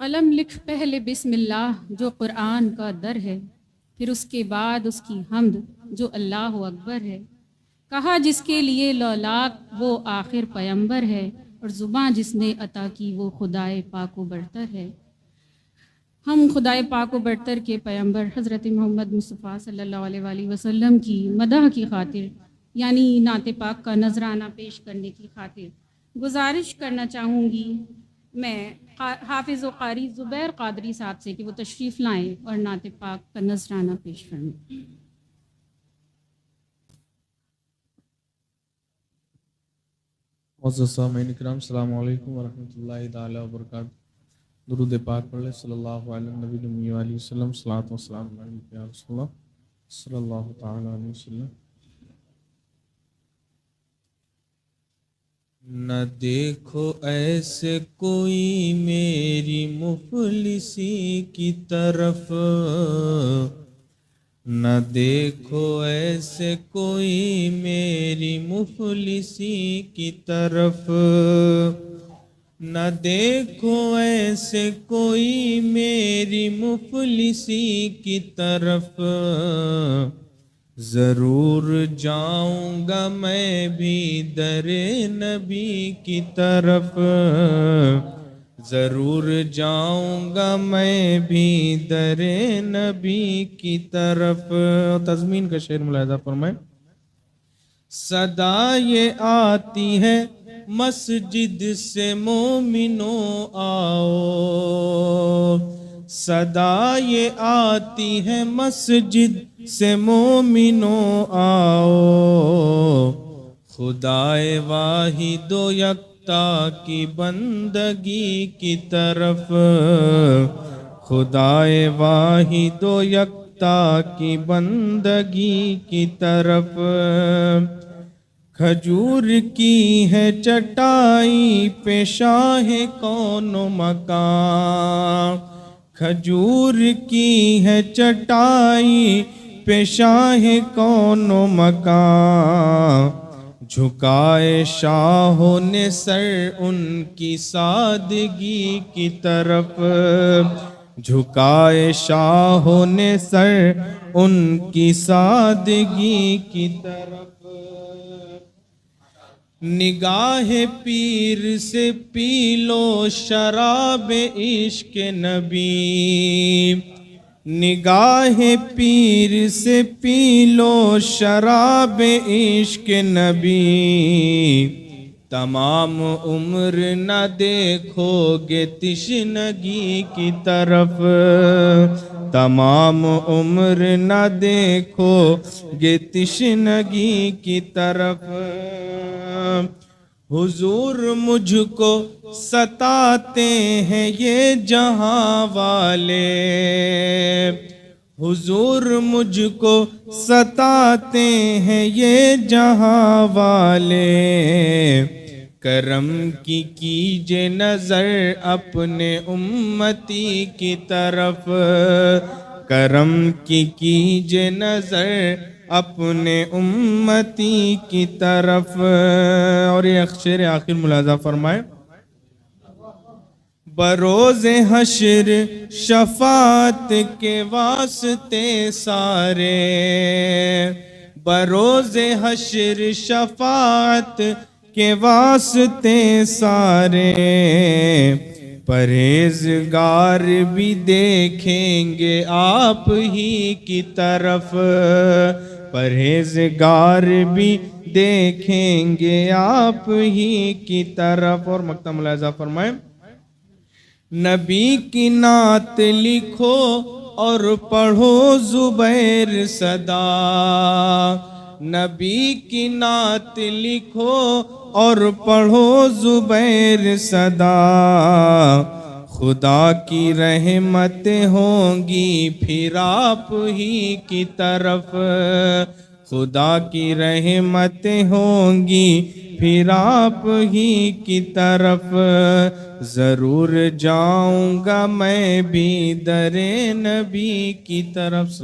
कलम लिख पहले बिस्मिल्लाह जो कुरान का दर है, फिर उसके बाद उसकी हम्द जो अल्लाह अकबर है। कहा जिसके लिए लौलाक वो आखिर पैगंबर है, और ज़ुबां जिसने अता की वो खुदाए पाक व बरतर है। हम खुदाए पाक व बरतर के पैगंबर हज़रत मोहम्मद मुस्तफ़ा सल्लल्लाहु अलैहि वसल्लम की मदह की खातिर यानी नाते पाक का नजराना पेश करने की खातिर गुजारिश करना चाहूँगी मैं हाफिज़ व क़ारी ज़ुबैर क़ादरी साहब से कि वो तशरीफ़ लाएँ और नाते पाक का नजराना पेश फरमाएँ। अस्सलामु अलैकुम वरहमतुल्लाहि ताला वबरकातुहू। दुरूद पाक पढ़ ले सल्लल्लाहु अलैहि वसल्लम। सलात व सलाम अलैका या रसूलल्लाह सल्लल्लाहु ताला अलैहि वसल्लम। न देखो ऐसे कोई मेरी मुफलिसी की तरफ, न देखो ऐसे कोई मेरी मुफलिसी की तरफ, न देखो ऐसे कोई मेरी मुफलिसी की तरफ। ज़रूर जाऊंगा मैं भी दरे नबी की तरफ, ज़रूर जाऊंगा मैं भी दरे नबी की तरफ। तज़मीन का शेर मुलाहिज़ा फरमाएं। सदा ये आती है मस्जिद से मोमिनो आओ, सदा ये आती है मस्जिद से मोमिनो आओ। खुदाए वाहिदो यकता की बंदगी की तरफ, खुदाए वाहिदो यकता की बंदगी की तरफ। खजूर की है चटाई पे शाहे कौनो मकान, खजूर की है चटाई पे शाहे कौनो मकान। झुकाए शाहों ने सर उनकी सादगी की तरफ, झुकाए शाहों ने सर उनकी सादगी की तरफ। निगाह पीर से पी लो शराब इश्क नबी, निगाह पीर से पी लो शराब इश्क नबी। तमाम उम्र न देखोगे तिश्नगी की तरफ, तमाम उम्र न देखोगे तिश्नगी की तरफ। हुजूर मुझको सताते हैं ये जहां वाले, हुजूर मुझको सताते हैं ये जहां वाले। करम की कीजिए नजर अपने उम्मती की तरफ, करम की कीजिए नजर अपने उम्मती की तरफ। और ये अक्षर आखिर मुलाजा फरमाए। बरोज़े हश्र शफात के वास्ते सारे, बरोज़े हश्र शफात के वास्ते सारे। परहेज़गार भी देखेंगे आप ही की तरफ, परहेज़गार भी देखेंगे आप ही की तरफ। और मक्ता मुलाहिज़ा फरमाएं। नबी की नात लिखो और पढ़ो ज़ुबैर सदा, नबी की नात लिखो और पढ़ो ज़ुबैर सदा। खुदा की रहमतें होंगी फिर आप ही की तरफ, खुदा की रहमतें होंगी फिर आप ही की तरफ। ज़रूर जाऊंगा मैं भी दरे नबी की तरफ।